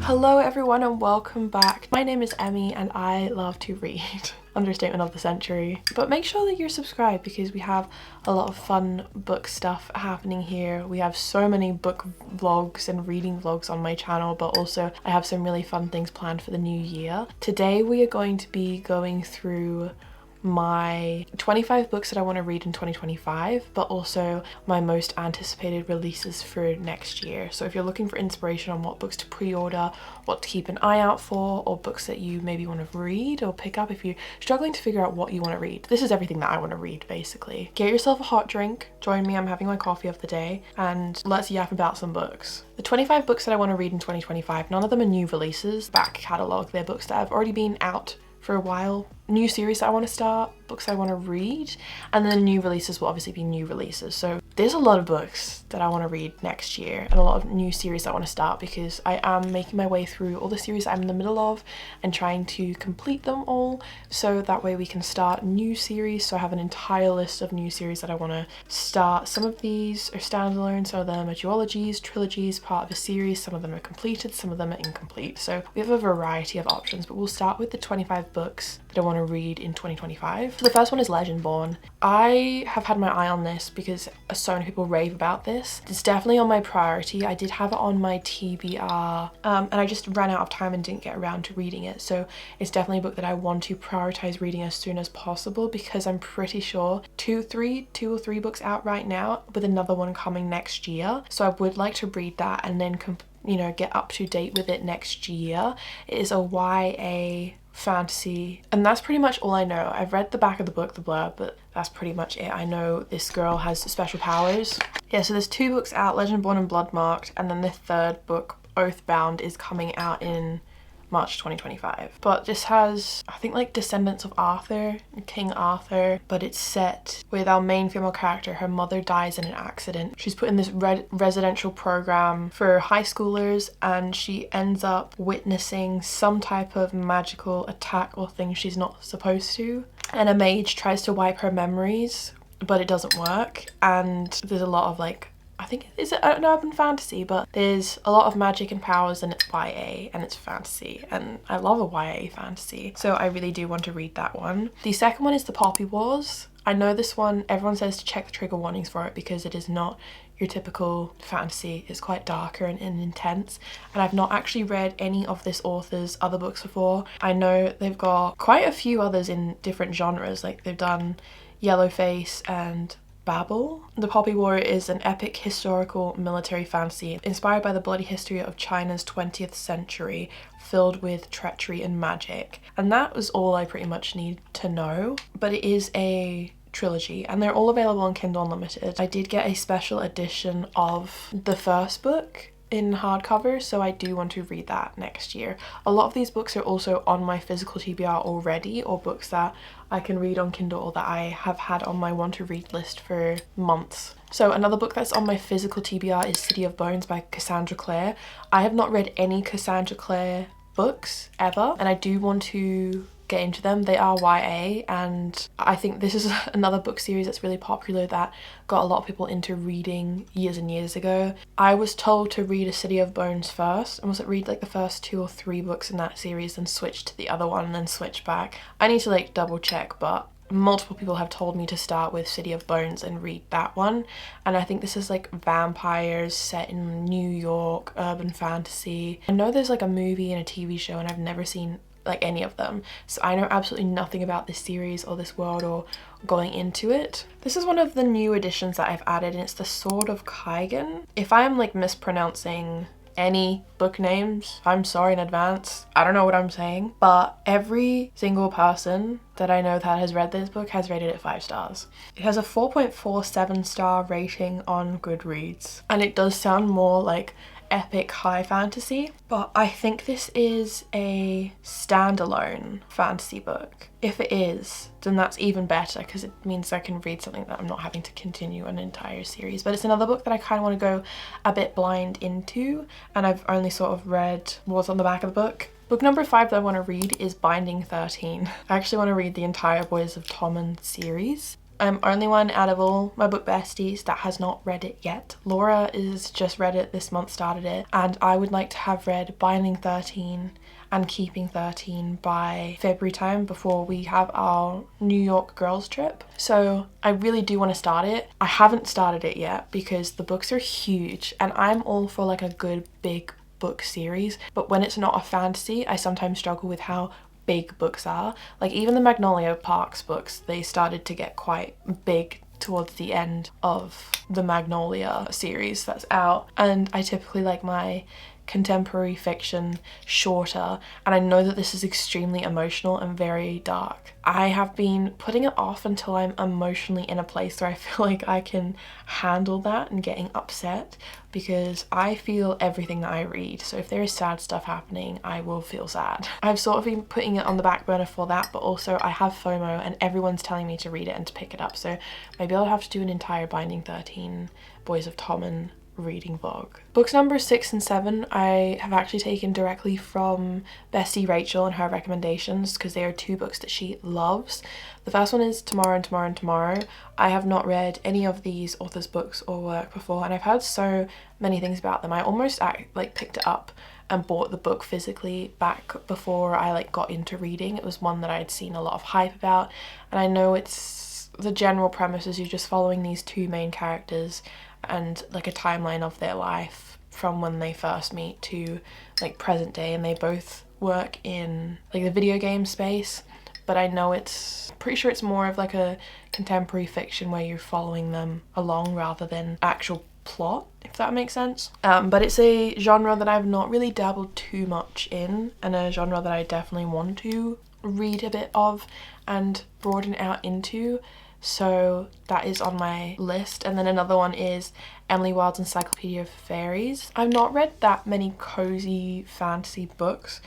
Hello everyone and welcome back. My name is Emmy and I love to read. Understatement of the century. But make sure that you're subscribed because we have a lot of fun book stuff happening here. We have so many book vlogs and reading vlogs on my channel, but also I have some really fun things planned for the new year. Today we are going to be going through my 25 books that I want to read in 2025, but also my most anticipated releases for next year. So if you're looking for inspiration on what books to pre-order, what to keep an eye out for, or books that you maybe want to read or pick up if you're struggling to figure out what you want to read, this is everything that I want to read basically. Get yourself a hot drink, join me, I'm having my coffee of the day, and let's yap about some books. The 25 books that I want to read in 2025, none of them are new releases, back catalogue. They're books that have already been out for a while, new series that I want to start, books I want to read, and then new releases will obviously be new releases. So there's a lot of books that I want to read next year and a lot of new series I want to start because I am making my way through all the series I'm in the middle of and trying to complete them all, so that way we can start new series. So I have an entire list of new series that I want to start. Some of these are standalone, some of them are duologies, trilogies, part of a series, some of them are completed, some of them are incomplete. So we have a variety of options, but we'll start with the 25 books that I want to read in 2025. The first one is Legendborn. I have had my eye on this because so many people rave about this. It's definitely on my priority. I did have it on my TBR and I just ran out of time and didn't get around to reading it. So it's definitely a book that I want to prioritize reading as soon as possible because I'm pretty sure two or three books out right now with another one coming next year. So I would like to read that and then get up to date with it next year. It is a YA fantasy, and that's pretty much all I know. I've read the back of the book, the blurb, but that's pretty much it. I know this girl has special powers. Yeah, so there's two books out, Legendborn and Bloodmarked, and then the third book, Oathbound, is coming out in March 2025. But this has, I think, like descendants of Arthur, King Arthur, but it's set with our main female character. Her mother dies in an accident. She's put in this residential program for high schoolers and she ends up witnessing some type of magical attack or thing she's not supposed to. And a mage tries to wipe her memories, but it doesn't work. And there's a lot of I think it's an urban fantasy, but there's a lot of magic and powers and it's YA and it's fantasy, and I love a YA fantasy, so I really do want to read that one. The second one is The Poppy Wars. I know this one, everyone says to check the trigger warnings for it because it is not your typical fantasy. It's quite darker and intense, and I've not actually read any of this author's other books before. I know they've got quite a few others in different genres, like they've done Yellowface and Babel. The Poppy War is an epic historical military fantasy inspired by the bloody history of China's 20th century, filled with treachery and magic. And that was all I pretty much need to know. But it is a trilogy and they're all available on Kindle Unlimited. I did get a special edition of the first book in hardcover, so I do want to read that next year. A lot of these books are also on my physical TBR already, or books that I can read on Kindle or that I have had on my want to read list for months. So another book that's on my physical TBR is City of Bones by Cassandra Clare. I have not read any Cassandra Clare books ever, and I do want to get into them. They are YA, and I think this is another book series that's really popular that got a lot of people into reading years and years ago. I was told to read A City of Bones first, and was it read like the first 2 or 3 books in that series, then switch to the other one and then switch back. I need to double check, but multiple people have told me to start with City of Bones and read that one. And I think this is vampires set in New York, urban fantasy. I know there's a movie and a TV show and I've never seen any of them, so I know absolutely nothing about this series or this world or going into it. This is one of the new editions that I've added, and it's The Sword of Kaigan. If I am mispronouncing any book names, I'm sorry in advance. I don't know what I'm saying, but every single person that I know that has read this book has rated it 5 stars. It has a 4.47 star rating on Goodreads, and it does sound more epic high fantasy, but I think this is a standalone fantasy book. If it is, then that's even better because it means I can read something that I'm not having to continue an entire series. But it's another book that I kind of want to go a bit blind into, and I've only sort of read what's on the back of the book. Book number 5 that I want to read is Binding 13. I actually want to read the entire Boys of Tommen series. I'm only one out of all my book besties that has not read it yet. Laura is just read it this month, started it, and I would like to have read Binding 13 and Keeping 13 by February time before we have our New York girls trip. So I really do want to start it. I haven't started it yet because the books are huge and I'm all for like a good big book series, but when it's not a fantasy, I sometimes struggle with how big books are. Like even the Magnolia Parks books, they started to get quite big towards the end of the Magnolia series that's out, and I typically like my contemporary fiction shorter, and I know that this is extremely emotional and very dark. I have been putting it off until I'm emotionally in a place where I feel like I can handle that and getting upset, because I feel everything that I read. So if there is sad stuff happening, I will feel sad. I've sort of been putting it on the back burner for that, but also I have FOMO and everyone's telling me to read it and to pick it up. So maybe I'll have to do an entire Binding 13 Boys of Tommen reading vlog. Books number 6 and 7 I have actually taken directly from bestie Rachel and her recommendations, because they are two books that she loves. The first one is Tomorrow and Tomorrow and Tomorrow. I have not read any of these authors' books or work before, and I've heard so many things about them. I almost like picked it up and bought the book physically back before I like got into reading. It was one that I'd seen a lot of hype about, and I know it's the general premise is you're just following these two main characters and like a timeline of their life from when they first meet to like present day, and they both work in like the video game space, but I know it's pretty sure it's more of like a contemporary fiction where you're following them along rather than actual plot, if that makes sense. But it's a genre that I've not really dabbled too much in, and a genre that I definitely want to read a bit of and broaden out into. So that is on my list. And then another one is Emily Wilde's Encyclopedia of Fairies. I've not read that many cozy fantasy books,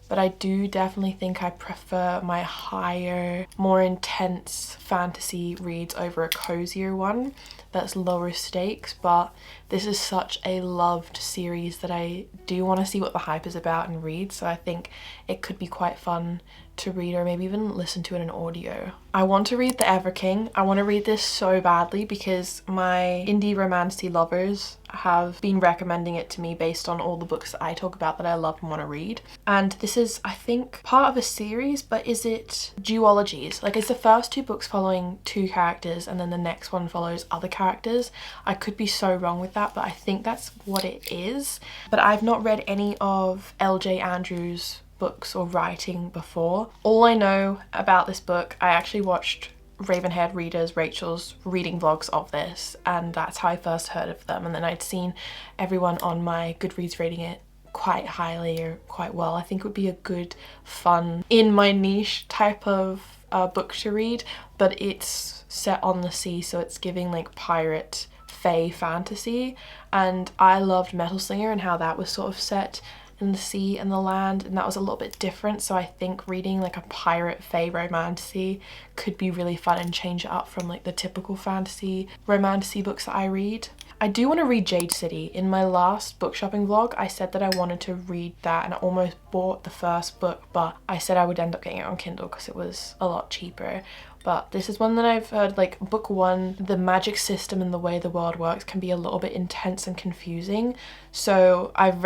but I do definitely think I prefer my higher, more intense fantasy reads over a cozier one that's lower stakes. But this is such a loved series that I do want to see what the hype is about and read, so I think it could be quite fun to read, or maybe even listen to it in audio. I want to read The Ever King. I want to read this so badly because my indie romancy lovers have been recommending it to me based on all the books that I talk about that I love and want to read. And this is, I think, part of a series, but is it duologies? Like, it's the first two books following two characters and then the next one follows other characters. I could be so wrong with that, but I think that's what it is. But I've not read any of LJ Andrews' books or writing before. All I know about this book, I actually watched Ravenhaired Readers, Rachel's reading vlogs of this, and that's how I first heard of them. And then I'd seen everyone on my Goodreads rating it quite highly or quite well. I think it would be a good, fun, in my niche type of book to read, but it's set on the sea, so it's giving like pirate fae fantasy, and I loved Metal Slinger and how that was sort of set in the sea and the land, and that was a little bit different. So I think reading like a pirate fae romantasy could be really fun and change it up from like the typical fantasy romantasy books that I read. I do want to read Jade City. In my last book shopping vlog, I said that I wanted to read that, and I almost bought the first book, but I said I would end up getting it on Kindle because it was a lot cheaper. But this is one that I've heard, like, book one, the magic system and the way the world works can be a little bit intense and confusing. So I've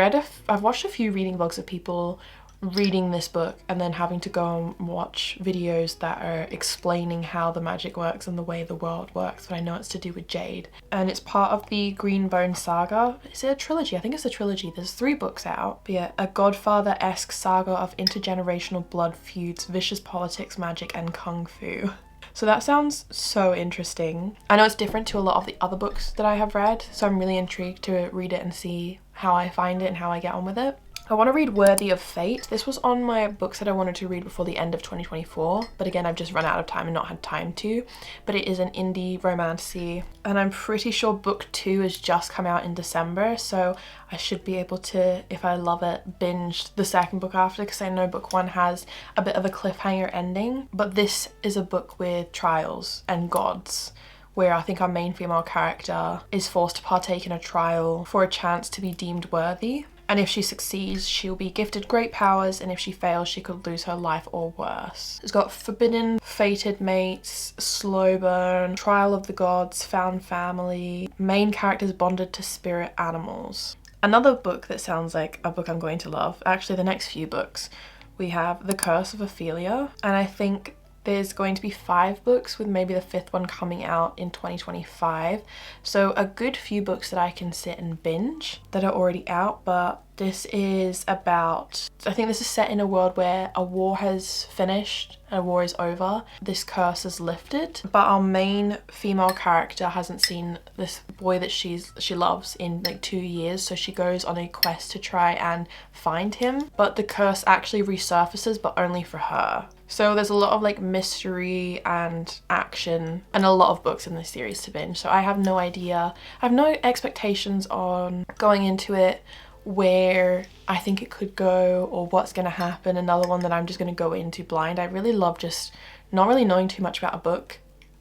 watched a few reading vlogs of people reading this book and then having to go and watch videos that are explaining how the magic works and the way the world works, but I know it's to do with Jade. And it's part of the Greenbone saga. Is it a trilogy? I think it's a trilogy. There's 3 books out. But yeah, a Godfather-esque saga of intergenerational blood feuds, vicious politics, magic, and kung fu. So that sounds so interesting. I know it's different to a lot of the other books that I have read, so I'm really intrigued to read it and see how I find it and how I get on with it. I want to read Worthy of Fate. This was on my books that I wanted to read before the end of 2024, but again, I've just run out of time and not had time to. But it is an indie romantasy, and I'm pretty sure book 2 has just come out in December, so I should be able to, if I love it, binge the second book after, because I know book 1 has a bit of a cliffhanger ending. But this is a book with trials and gods, where I think our main female character is forced to partake in a trial for a chance to be deemed worthy. and if she succeeds, she'll be gifted great powers, and if she fails, she could lose her life or worse. It's got forbidden, fated mates, slow burn, trial of the gods, found family, main characters bonded to spirit animals. Another book that sounds like a book I'm going to love, actually the next few books, we have The Curse of Ophelia, and I think there's going to be 5 books with maybe the 5th one coming out in 2025. So a good few books that I can sit and binge that are already out, but this is about, I think this is set in a world where a war has finished and a war is over. This curse is lifted, but our main female character hasn't seen this boy that she loves in like 2 years, so she goes on a quest to try and find him, but the curse actually resurfaces, but only for her. So there's a lot of like mystery and action and a lot of books in this series to binge. So I have no idea. I have no expectations on going into it where I think it could go or what's going to happen. Another one that I'm just going to go into blind. I really love just not really knowing too much about a book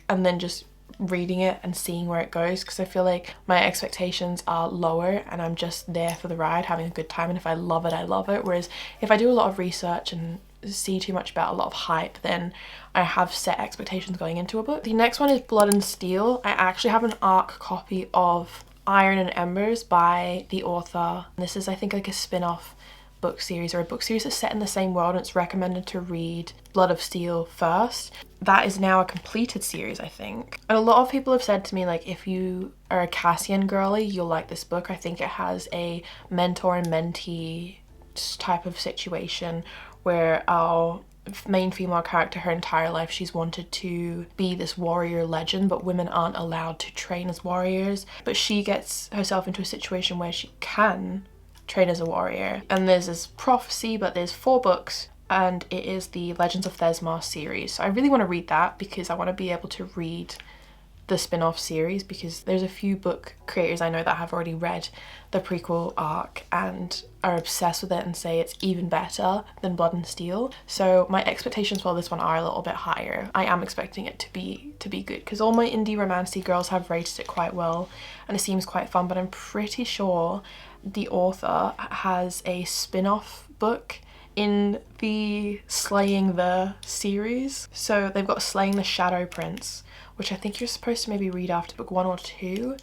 and then just reading it and seeing where it goes, because I feel like my expectations are lower and I'm just there for the ride, having a good time, and if I love it, I love it. Whereas if I do a lot of research and see too much about a lot of hype, then I have set expectations going into a book. The next one is Blood and Steel. I actually have an ARC copy of Iron and Embers by the author. This is, I think, like a spin-off book series, or a book series that's set in the same world, and it's recommended to read Blood of Steel first. That is now a completed series, I think. And a lot of people have said to me, like, if you are a Cassian girly, you'll like this book. I think it has a mentor and mentee type of situation where our main female character, her entire life, she's wanted to be this warrior legend, but women aren't allowed to train as warriors. But she gets herself into a situation where she can train as a warrior. And there's this prophecy, but there's 4 books, and it is the Legends of Thesmar series. So I really want to read that because I want to be able to read the spin-off series, because there's a few book creators I know that have already read the prequel arc and are obsessed with it and say it's even better than Blood and Steel. So my expectations for this one are a little bit higher. I am expecting it to be good, because all my indie romancy girls have rated it quite well and it seems quite fun, but I'm pretty sure the author has a spin-off book in the Slaying the series. So they've got Slaying the Shadow Prince, which I think you're supposed to maybe read after book 1 or 2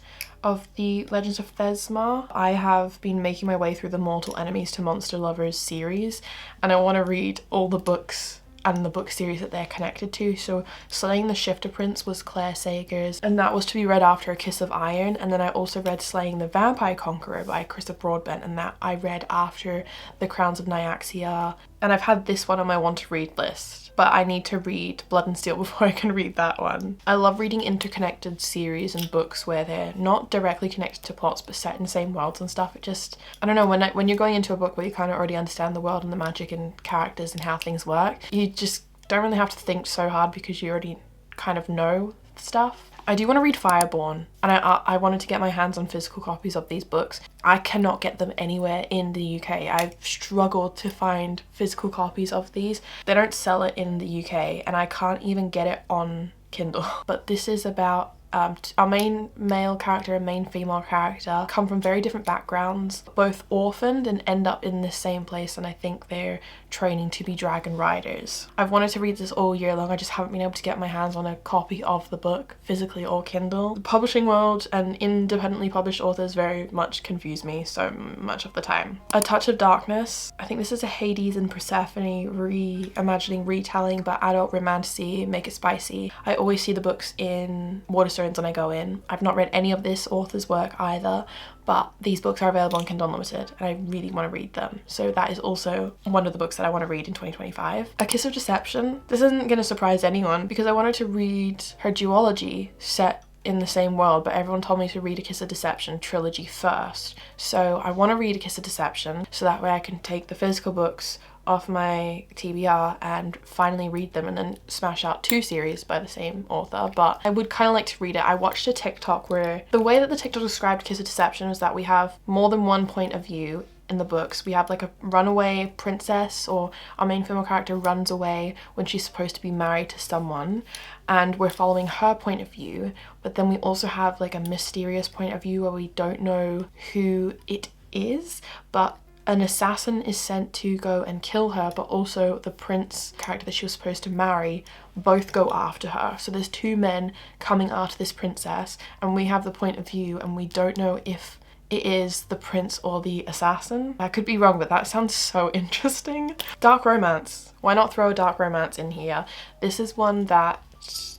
of the Legends of Thesmar. I have been making my way through the Mortal Enemies to Monster Lovers series, and I want to read all the books and the book series that they're connected to. So Slaying the Shifter Prince was Claire Sager's, and that was to be read after A Kiss of Iron. And then I also read Slaying the Vampire Conqueror by Krista Broadbent, and that I read after The Crowns of Nyaxia. And I've had this one on my want to read list, but I need to read Blood and Steel before I can read that one. I love reading interconnected series and books where they're not directly connected to plots but set in the same worlds and stuff. It just, I don't know, when you're going into a book where you kind of already understand the world and the magic and characters and how things work, you just don't really have to think so hard because you already kind of know stuff. I do want to read Fireborn, and I wanted to get my hands on physical copies of these books. I cannot get them anywhere in the UK. I've struggled to find physical copies of these. They don't sell it in the UK, and I can't even get it on Kindle. But this is about our main male character and main female character come from very different backgrounds, both orphaned, and end up in the same place, and I think they're training to be dragon riders. I've wanted to read this all year long. I just haven't been able to get my hands on a copy of the book physically or Kindle. The publishing world and independently published authors very much confuse me so much of the time. A Touch of Darkness. I think this is a Hades and Persephone reimagining retelling, but adult romantasy, make it spicy. I always see the books in Waterstones when I go in. I've not read any of this author's work either, but these books are available on Kindle Unlimited and I really want to read them. So that is also one of the books that I want to read in 2025. A Kiss of Deception. This isn't going to surprise anyone because I wanted to read her duology set in the same world, but everyone told me to read A Kiss of Deception trilogy first. So I want to read A Kiss of Deception so that way I can take the physical books off my TBR and finally read them and then smash out 2 series by the same author. But I would kind of like to read it. I watched a TikTok where the way that the TikTok described Kiss of Deception was that we have more than one point of view in the books. We have like a runaway princess, or our main female character runs away when she's supposed to be married to someone, and we're following her point of view. But then we also have like a mysterious point of view where we don't know who it is, but an assassin is sent to go and kill her, but also the prince character that she was supposed to marry both go after her. So there's two men coming after this princess, and we have the point of view, and we don't know if it is the prince or the assassin. I could be wrong, but that sounds so interesting. Dark romance. Why not throw a dark romance in here? This is one that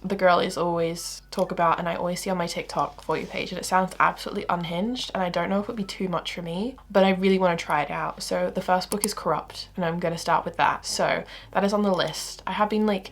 the girlies always talk about and I always see on my TikTok For You page, and it sounds absolutely unhinged, and I don't know if it would be too much for me, but I really want to try it out. So the first book is Corrupt, and I'm going to start with that. So that is on the list. I have been like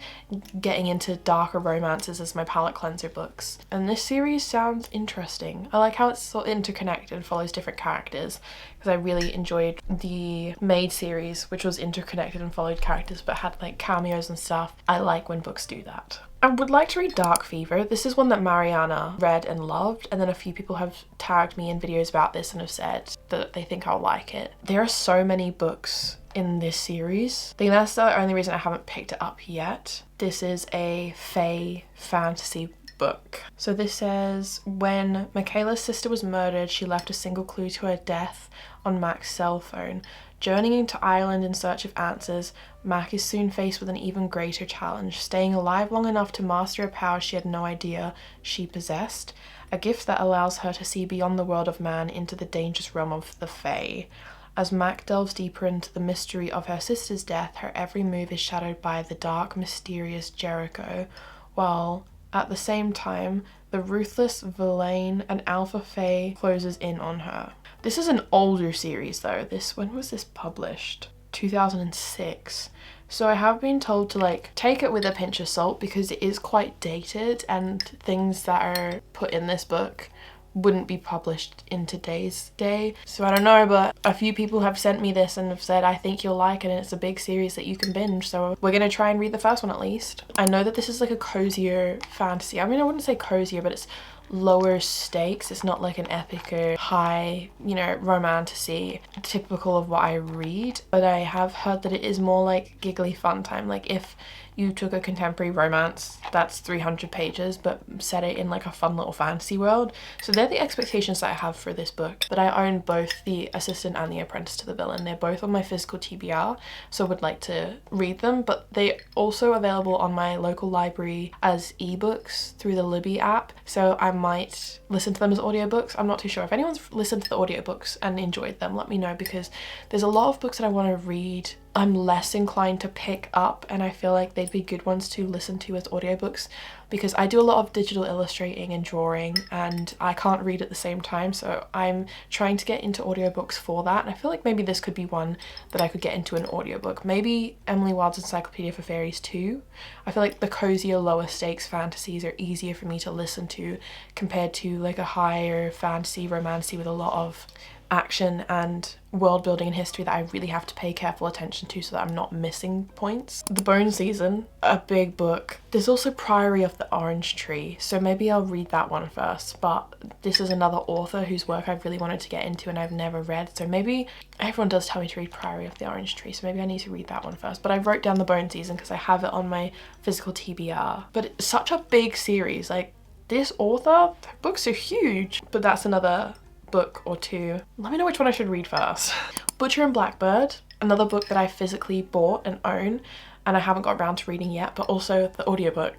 getting into darker romances as my palette cleanser books, and this series sounds interesting. I like how it's sort of interconnected and follows different characters, because I really enjoyed the Maid series, which was interconnected and followed characters but had like cameos and stuff. I like when books do that. I would like to read Dark Fever. This is one that Mariana read and loved, and then a few people have tagged me in videos about this and have said that they think I'll like it. There are so many books in this series. I think that's the only reason I haven't picked it up yet. This is a fae fantasy book. So this says, when Michaela's sister was murdered, she left a single clue to her death on Mac's cell phone. Journeying to Ireland in search of answers, Mac is soon faced with an even greater challenge, staying alive long enough to master a power she had no idea she possessed, a gift that allows her to see beyond the world of man into the dangerous realm of the fae. As Mac delves deeper into the mystery of her sister's death, her every move is shadowed by the dark, mysterious Jericho, while at the same time, the ruthless Verlaine, an alpha fae, closes in on her. This is an older series though. When was this published? 2006. So I have been told to like take it with a pinch of salt because it is quite dated, and things that are put in this book wouldn't be published in today's day. So I don't know, but a few people have sent me this and have said, I think you'll like it, and it's a big series that you can binge. So we're gonna try and read the first one at least. I know that this is like a cozier fantasy. I mean, I wouldn't say cozier, but it's lower stakes. It's not like an epic or high, you know, romantasy typical of what I read, but I have heard that it is more like giggly fun time. Like if you took a contemporary romance that's 300 pages but set it in like a fun little fantasy world. So they're the expectations that I have for this book. But I own both The Assistant and The Apprentice to the Villain. They're both on my physical TBR, so I would like to read them, but they're also available on my local library as ebooks through the Libby app, so I might listen to them as audiobooks. I'm not too sure. If anyone's listened to the audiobooks and enjoyed them, let me know, because there's a lot of books that I want to read I'm less inclined to pick up, and I feel like they'd be good ones to listen to as audiobooks, because I do a lot of digital illustrating and drawing and I can't read at the same time, so I'm trying to get into audiobooks for that, and I feel like maybe this could be one that I could get into an audiobook. Maybe Emily Wilde's Encyclopedia for Fairies too. I feel like the cozier, lower stakes fantasies are easier for me to listen to compared to like a higher fantasy romancy with a lot of action and world building and history that I really have to pay careful attention to so that I'm not missing points. The Bone Season, a big book. There's also Priory of the Orange Tree, so maybe I'll read that one first, but this is another author whose work I've really wanted to get into and I've never read, so maybe everyone does tell me to read Priory of the Orange Tree, so maybe I need to read that one first. But I wrote down The Bone Season because I have it on my physical TBR. But it's such a big series, like this author, their books are huge, but that's another book or two. Let me know which one I should read first. Butcher and Blackbird, another book that I physically bought and own and I haven't got around to reading yet, but also the audiobook.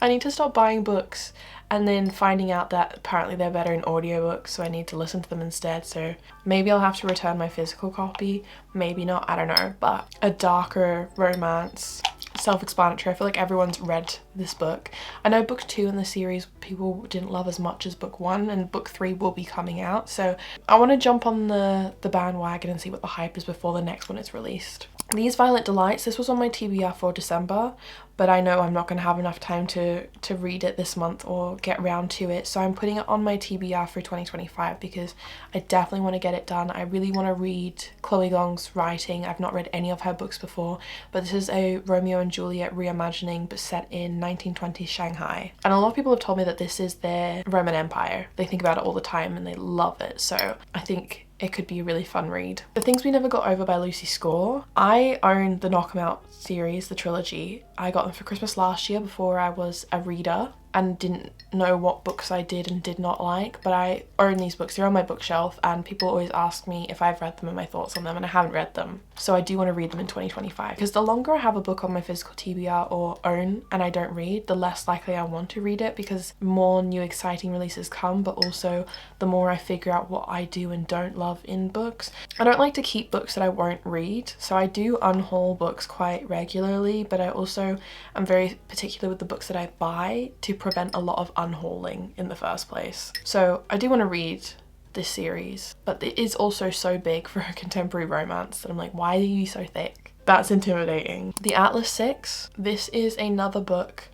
I need to stop buying books and then finding out that apparently they're better in audiobooks, so I need to listen to them instead. So maybe I'll have to return my physical copy, maybe not, I don't know. But a darker romance, self-explanatory. I feel like everyone's read this book. I know book 2 in the series people didn't love as much as book 1, and book 3 will be coming out, so I want to jump on the bandwagon and see what the hype is before the next one is released. These Violent Delights, this was on my TBR for December, but I know I'm not going to have enough time to read it this month or get around to it, so I'm putting it on my TBR for 2025 because I definitely want to get it done. I really want to read Chloe Gong's writing. I've not read any of her books before, but this is a Romeo and Juliet reimagining but set in 1920s Shanghai, and a lot of people have told me that this is their Roman Empire. They think about it all the time and they love it, so I think it could be a really fun read. The Things We Never Got Over by Lucy Score. I own the Knock 'Em Out series, the trilogy. I got them for Christmas last year before I was a reader. and didn't know what books I did and did not like, but I own these books. They're on my bookshelf and people always ask me if I've read them and my thoughts on them, and I haven't read them. So I do want to read them in 2025, because the longer I have a book on my physical TBR or own and I don't read, the less likely I want to read it, because more new exciting releases come, but also the more I figure out what I do and don't love in books. I don't like to keep books that I won't read, so I do unhaul books quite regularly, but I also am very particular with the books that I buy to prevent a lot of unhauling in the first place. So I do want to read this series, but it is also so big for a contemporary romance that I'm like, why are you so thick? That's intimidating. The Atlas 6. This is another book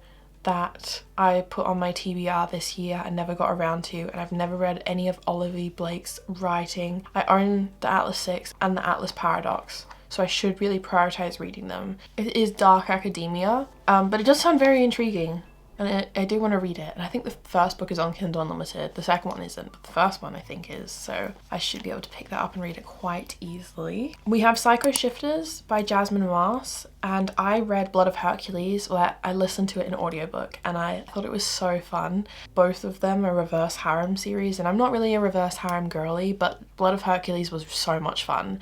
that I put on my TBR this year and never got around to, and I've never read any of Olivia Blake's writing. I own the Atlas 6 and the Atlas Paradox, so I should really prioritize reading them. It is dark academia, but it does sound very intriguing, and I do want to read it. And I think the first book is on Kindle Unlimited, the second one isn't, but the first one I think is, so I should be able to pick that up and read it quite easily. We have Psycho Shifters by Jasmine Ross, and I read Blood of Hercules, where I listened to it in audiobook, and I thought it was so fun. Both of them are reverse harem series, and I'm not really a reverse harem girly, but Blood of Hercules was so much fun.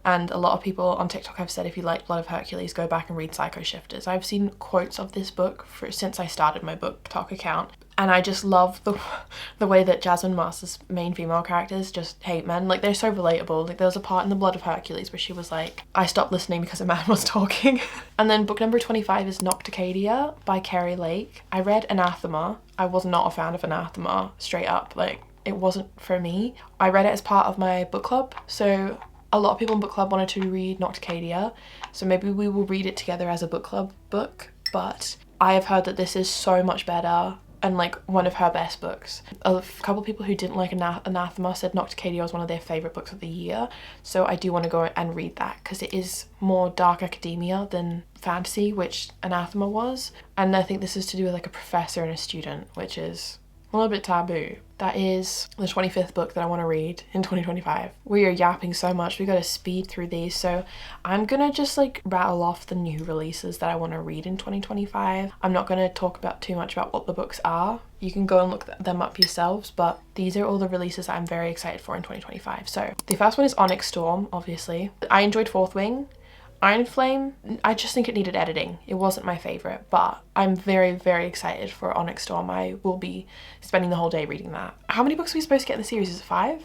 And a lot of people on TikTok have said if you like Blood of Hercules, go back and read Psycho Shifters. I've seen quotes of this book since I started my BookTok account, and I just love the way that Jasmine Ross's main female characters just hate men. Like, they're so relatable. Like, there was a part in the Blood of Hercules where she was like, I stopped listening because a man was talking. And then book number 25 is Nocticadia by Kerry Lake. I read Anathema. I was not a fan of Anathema, straight up. Like, it wasn't for me. I read it as part of my book club, so a lot of people in book club wanted to read Nocticadia, so maybe we will read it together as a book club book. But I have heard that this is so much better and like one of her best books. A couple of people who didn't like Anathema said Nocticadia was one of their favourite books of the year, so I do want to go and read that because it is more dark academia than fantasy, which Anathema was, and I think this is to do with like a professor and a student, which is a little bit taboo. That is the 25th book that I want to read in 2025. We are yapping so much, we gotta speed through these, so I'm gonna just like rattle off the new releases that I want to read in 2025. I'm not gonna talk about too much about what the books are. You can go and look them up yourselves, but these are all the releases I'm very excited for in 2025. So the first one is Onyx Storm, obviously. I enjoyed Fourth Wing. Iron Flame, I just think it needed editing. It wasn't my favourite, but I'm very, very excited for Onyx Storm. I will be spending the whole day reading that. How many books are we supposed to get in the series? Is it 5?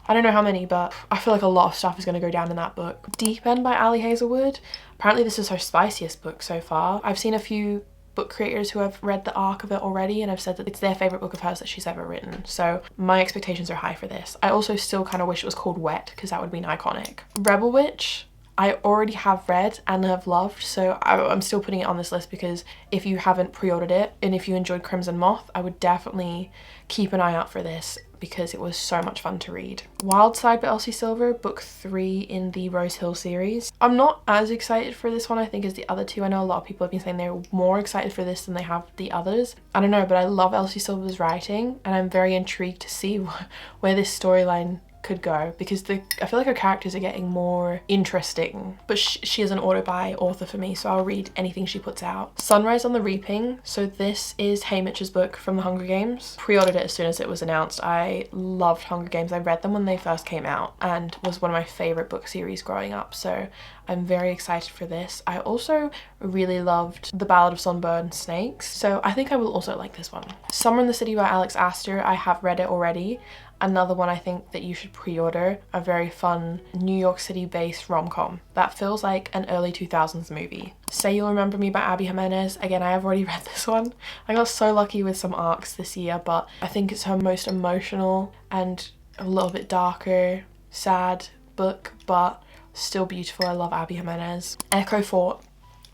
I don't know how many, but I feel like a lot of stuff is going to go down in that book. Deep End by Ali Hazelwood. Apparently this is her spiciest book so far. I've seen a few book creators who have read the arc of it already and have said that it's their favourite book of hers that she's ever written, so my expectations are high for this. I also still kind of wish it was called Wet, because that would have been iconic. Rebel Witch, I already have read and have loved, so I'm still putting it on this list because if you haven't pre-ordered it and if you enjoyed Crimson Moth, I would definitely keep an eye out for this because it was so much fun to read. Wild Side by Elsie Silver, book 3 in the Rose Hill series. I'm not as excited for this one, I think, as the other two. I know a lot of people have been saying they're more excited for this than they have the others. I don't know, but I love Elsie Silver's writing and I'm very intrigued to see where this storyline could go, because I feel like her characters are getting more interesting, but she is an auto-buy author for me, so I'll read anything she puts out. Sunrise on the Reaping. So this is Haymitch's book from the Hunger Games. Pre-ordered it as soon as it was announced. I loved Hunger Games. I read them when they first came out and was one of my favourite book series growing up, so I'm very excited for this. I also really loved The Ballad of Sunburned Snakes, so I think I will also like this one. Summer in the City by Alex Astor. I have read it already. Another one I think that you should pre-order, a very fun New York City based rom-com that feels like an early 2000s movie. Say You'll Remember Me by Abby Jimenez. Again, I have already read this one. I got so lucky with some arcs this year, but I think it's her most emotional and a little bit darker, sad book, but still beautiful. I love Abby Jimenez. Echo Fort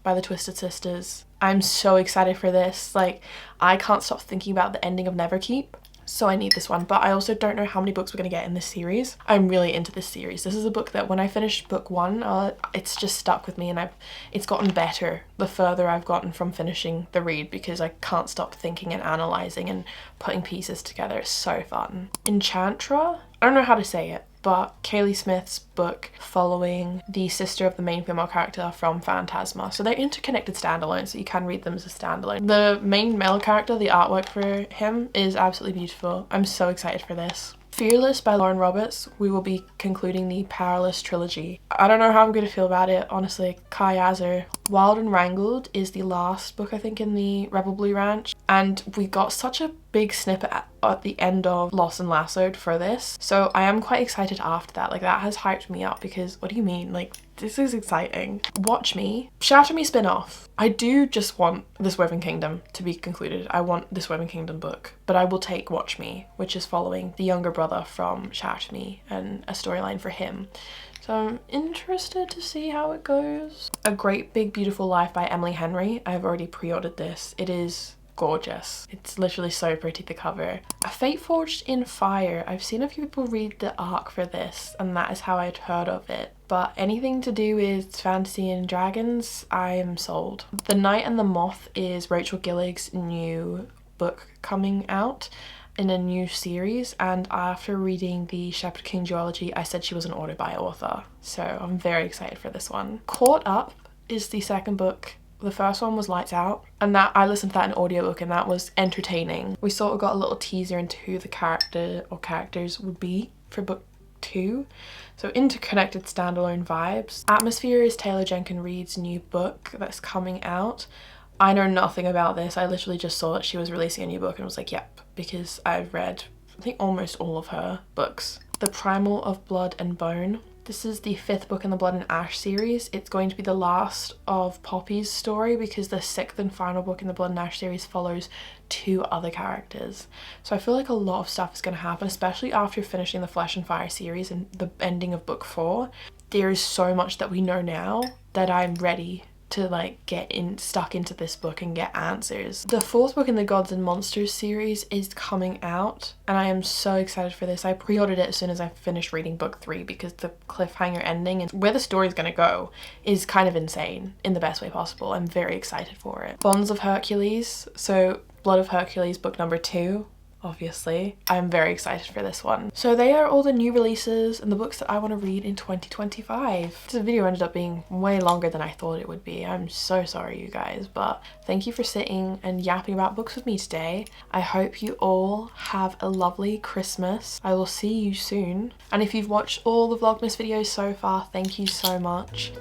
by the Twisted Sisters. I'm so excited for this. Like, I can't stop thinking about the ending of Neverkeep. So I need this one, but I also don't know how many books we're going to get in this series. I'm really into this series. This is a book that when I finished book 1, it's just stuck with me, and it's gotten better the further I've gotten from finishing the read, because I can't stop thinking and analysing and putting pieces together. It's so fun. Enchantra? I don't know how to say it. but Kaylee Smith's book following the sister of the main female character from Phantasma. So they're interconnected standalones, so you can read them as a standalone. The main male character, the artwork for him is absolutely beautiful. I'm so excited for this. Fearless by Lauren Roberts, we will be concluding the Powerless trilogy. I don't know how I'm going to feel about it, honestly. Kai Azar. Wild and Wrangled is the last book, I think, in the Rebel Blue Ranch, and we got such a big snippet at the end of Lost and Lassoed for this, so I am quite excited after that. Like, that has hyped me up because what do you mean? Like, this is exciting. Watch Me. Shatter Me spin-off. I do just want This Woven Kingdom to be concluded. I want This Woven Kingdom book, but I will take Watch Me, which is following the younger brother from Shatter Me and a storyline for him. So I'm interested to see how it goes. A Great Big Beautiful Life by Emily Henry. I've already pre-ordered this. It is gorgeous. It's literally so pretty, the cover. A Fate Forged in Fire. I've seen a few people read the arc for this, and that is how I'd heard of it. But anything to do with fantasy and dragons, I am sold. The Night and the Moth is Rachel Gillig's new book coming out in a new series, and after reading the Shepherd King duology, I said she was an order by author. So I'm very excited for this one. Caught Up is the second book. The first one was Lights Out, and that I listened to that in audiobook, and that was entertaining. We sort of got a little teaser into who the character or characters would be for book 2. So interconnected standalone vibes. Atmosphere is Taylor Jenkins Reid's new book that's coming out. I know nothing about this. I literally just saw that she was releasing a new book and was like, yep, because I've read, I think, almost all of her books. The Primal of Blood and Bone. This is the 5th book in the Blood and Ash series. It's going to be the last of Poppy's story because the 6th and final book in the Blood and Ash series follows 2 other characters. So I feel like a lot of stuff is going to happen, especially after finishing the Flesh and Fire series and the ending of book 4. There is so much that we know now that I'm ready to like get stuck into this book and get answers. The 4th book in the Gods and Monsters series is coming out, and I am so excited for this. I pre-ordered it as soon as I finished reading book 3 because the cliffhanger ending and where the story is going to go is kind of insane in the best way possible. I'm very excited for it. Bonds of Hercules, so Blood of Hercules book number 2. Obviously, I'm very excited for this one. So they are all the new releases and the books that I want to read in 2025. This video ended up being way longer than I thought it would be. I'm so sorry, you guys, but thank you for sitting and yapping about books with me today. I hope you all have a lovely Christmas. I will see you soon. And if you've watched all the Vlogmas videos so far, thank you so much.